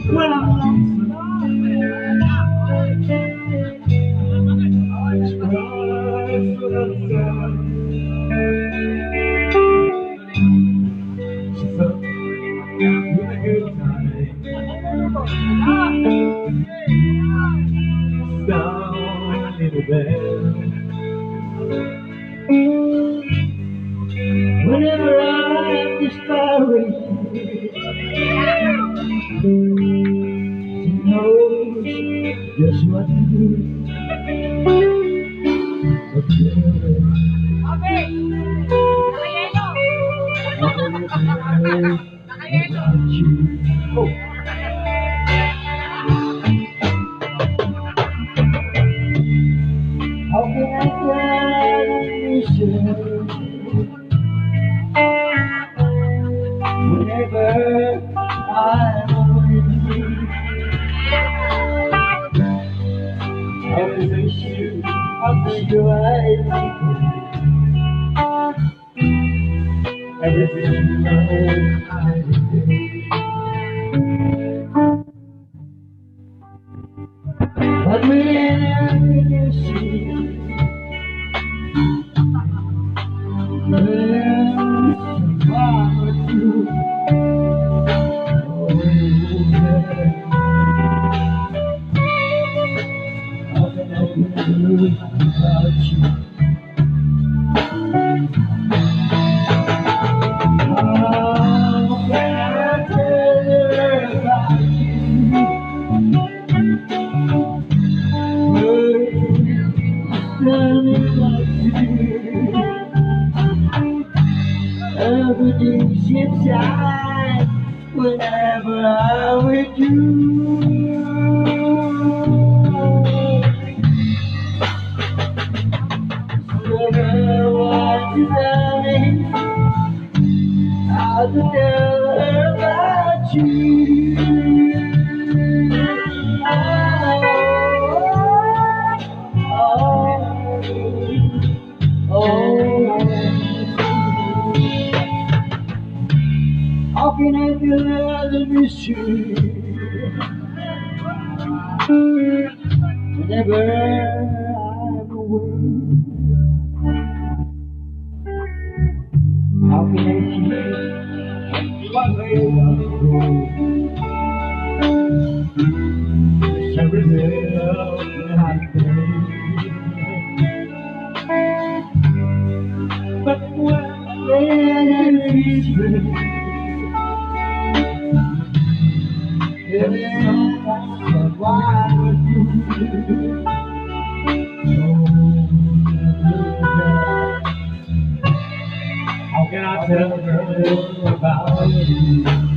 when I'm lonesome. She's up with a good time. Down in the bed. Whenever I'm discouraged, she knows just what to do. Okay. Oh. How can I miss you whenever I'm with you? I miss you, I miss you, everything you know I do. But when I miss you, everything seems right whenever I'm with you. So girl, what you tell me? How to tell her about you? How can I feel the miss you whenever I'm away? How can I feel one way or go? It's everything that I pay. But when I miss you, why would you? How can I tell her about you?